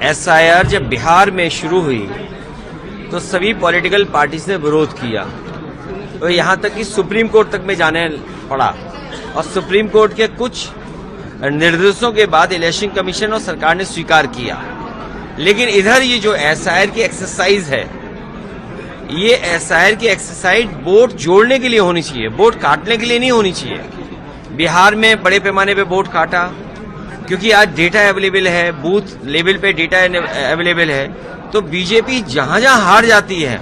SIR जब बिहार में शुरू हुई तो सभी पॉलिटिकल पार्टीज ने विरोध किया, तो यहाँ तक कि सुप्रीम कोर्ट तक में जाने पड़ा और सुप्रीम कोर्ट के कुछ निर्देशों के बाद इलेक्शन कमीशन और सरकार ने स्वीकार किया। लेकिन इधर ये जो SIR की एक्सरसाइज है, ये SIR की एक्सरसाइज वोट जोड़ने के लिए होनी चाहिए, वोट काटने के लिए नहीं होनी चाहिए। बिहार में बड़े पैमाने पे वोट काटा क्योंकि आज डेटा अवेलेबल है, बूथ लेवल पे डेटा अवेलेबल है, तो बीजेपी जहां जहां हार जाती है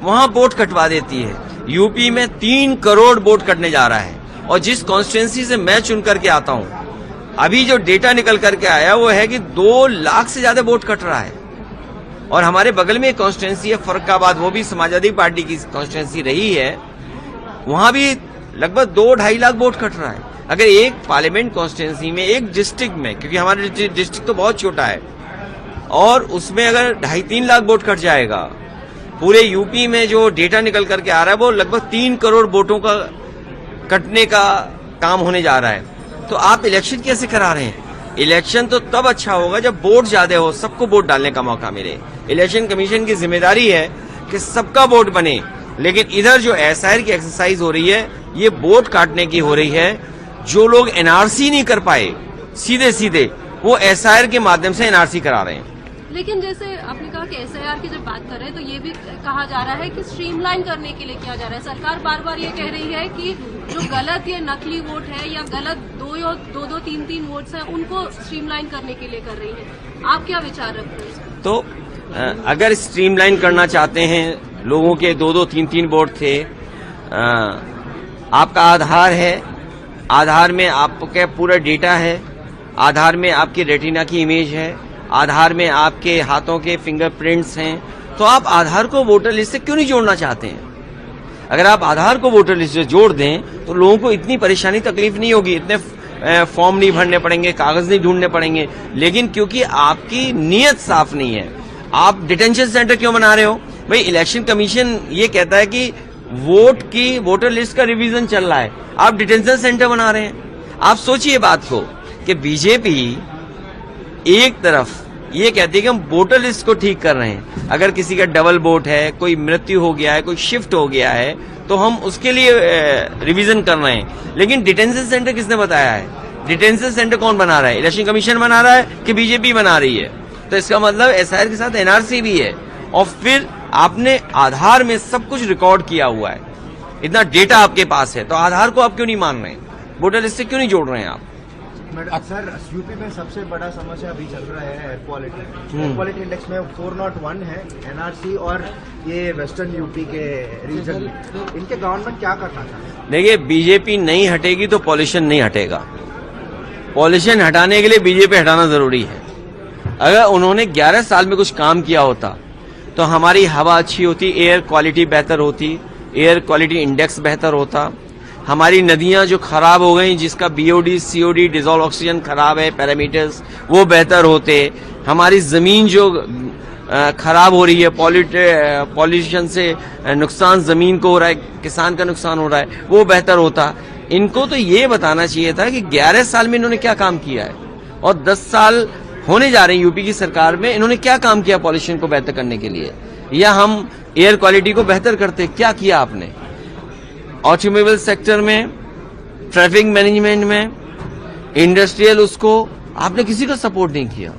वहां वोट कटवा देती है। यूपी में 3 करोड़ वोट कटने जा रहा है और जिस कॉन्स्टिट्यूंसी से मैं चुन करके आता हूं, अभी जो डेटा निकल करके आया वो है कि 2 लाख से ज्यादा वोट कट रहा है। और हमारे बगल में एक कॉन्स्टिट्यूंसी है फर्रुखाबाद, वो भी समाजवादी पार्टी की कॉन्स्टिट्यूंसी रही है, वहां भी लगभग 2-2.5 लाख वोट कट रहा है। अगर एक पार्लियामेंट कॉन्स्टिट्यूंसी में, एक डिस्ट्रिक्ट में, क्योंकि हमारा डिस्ट्रिक्ट तो बहुत छोटा है, और उसमें अगर 2.5-3 लाख वोट कट जाएगा, पूरे यूपी में जो डेटा निकल करके आ रहा है वो लगभग 3 करोड़ वोटों का कटने का काम होने जा रहा है। तो आप इलेक्शन कैसे करा रहे हैं? इलेक्शन तो तब अच्छा होगा जब वोट ज्यादा हो, सबको वोट डालने का मौका मिले। इलेक्शन कमीशन की जिम्मेदारी है कि सबका वोट बने, लेकिन इधर जो SIR की एक्सरसाइज हो रही है, ये वोट काटने की हो रही है। जो लोग NRC नहीं कर पाए सीधे सीधे, वो SIR के माध्यम से NRC करा रहे हैं। लेकिन जैसे आपने कहा कि SIR की जब बात कर रहे हैं तो ये भी कहा जा रहा है कि स्ट्रीमलाइन करने के लिए किया जा रहा है। सरकार बार बार ये कह रही है कि जो गलत या नकली वोट है या गलत 2-3 वोट्स हैं, उनको स्ट्रीमलाइन करने के लिए कर रही है। आप क्या विचार रखते हैं? तो अगर स्ट्रीमलाइन करना चाहते हैं, लोगों के 2-3 वोट थे, आपका आधार है, आधार में आपका पूरा डेटा है, आधार में आपकी रेटिना की इमेज है, आधार में आपके हाथों के फिंगरप्रिंट्स हैं, तो आप आधार को वोटर लिस्ट से क्यों नहीं जोड़ना चाहते हैं? अगर आप आधार को वोटर लिस्ट से जोड़ दें तो लोगों को इतनी परेशानी तकलीफ नहीं होगी, इतने फॉर्म नहीं भरने पड़ेंगे, कागज नहीं ढूंढने पड़ेंगे। लेकिन क्योंकि आपकी नीयत साफ नहीं है, आप डिटेंशन सेंटर क्यों बना रहे हो? भाई इलेक्शन कमीशन ये कहता है कि वोट की वोटर लिस्ट का रिवीजन चल रहा है, आप डिटेंशन सेंटर बना रहे हैं। आप सोचिए बात को कि बीजेपी एक तरफ ये कहती है कि हम वोटर लिस्ट को ठीक कर रहे हैं, अगर किसी का डबल वोट है, कोई मृत्यु हो गया है, कोई शिफ्ट हो गया है, तो हम उसके लिए रिवीजन कर रहे हैं। लेकिन डिटेंशन सेंटर किसने बताया है? डिटेंशन सेंटर कौन बना रहा है? इलेक्शन कमीशन बना रहा है कि बीजेपी बना रही है? तो इसका मतलब SIR के साथ NRC भी है। और फिर आपने आधार में सब कुछ रिकॉर्ड किया हुआ है, इतना डेटा आपके पास है, तो आधार को आप क्यों नहीं मान रहे हैं? वोटर लिस्ट से क्यों नहीं जोड़ रहे हैं आप? सर, यूपी में सबसे बड़ा समस्या अभी चल रहा है air quality. Air quality index में 401 है NRC और ये वेस्टर्न यूपी के रीजन में। इनके गवर्नमेंट क्या करना चाहते हैं? देखिए, बीजेपी नहीं हटेगी तो पॉल्यूशन नहीं हटेगा। पॉल्यूशन हटाने के लिए बीजेपी हटाना जरूरी है। अगर उन्होंने 11 साल में कुछ काम किया होता तो हमारी हवा अच्छी होती, एयर क्वालिटी बेहतर होती, एयर क्वालिटी इंडेक्स बेहतर होता, हमारी नदियां जो खराब हो गई, जिसका BOD COD डिजॉल्व ऑक्सीजन खराब है, पैरामीटर्स वो बेहतर होते, हमारी जमीन जो खराब हो रही है, पॉल्यूशन से नुकसान जमीन को हो रहा है, किसान का नुकसान हो रहा है, वो बेहतर होता। इनको तो ये बताना चाहिए था कि 11 साल में इन्होंने क्या काम किया है और 10 साल होने जा रहे हैं यूपी की सरकार में, इन्होंने क्या काम किया पॉल्यूशन को बेहतर करने के लिए, या हम एयर क्वालिटी को बेहतर करते। क्या किया आपने? ऑटोमोबाइल सेक्टर में, ट्रैफिक मैनेजमेंट में, इंडस्ट्रियल, उसको आपने किसी का सपोर्ट नहीं किया।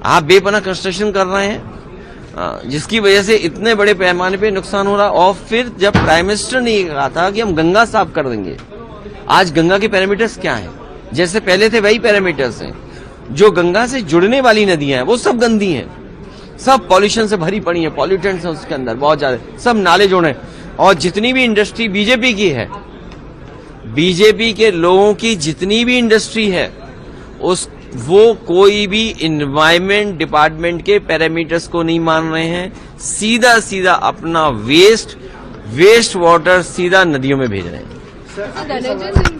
आप बेपनाह कंस्ट्रक्शन कर रहे हैं जिसकी वजह से इतने बड़े पैमाने पे नुकसान हो रहा। और फिर जब प्राइम मिनिस्टर ने कहा था कि हम गंगा साफ कर देंगे, आज गंगा के पैरामीटर्स क्या हैं? जैसे पहले थे वही पैरामीटर्स हैं। जो गंगा से जुड़ने वाली नदियां हैं वो सब गंदी हैं, सब पॉल्यूशन से भरी पड़ी हैं, पॉल्यूटेंट्स हैं उसके अंदर बहुत ज्यादा, सब नाले जोड़े। और जितनी भी इंडस्ट्री बीजेपी की है, बीजेपी के लोगों की जितनी भी इंडस्ट्री है, वो कोई भी एनवायरमेंट डिपार्टमेंट के पैरामीटर्स को नहीं मान रहे हैं। सीधा सीधा अपना वेस्ट वाटर सीधा नदियों में भेज रहे हैं।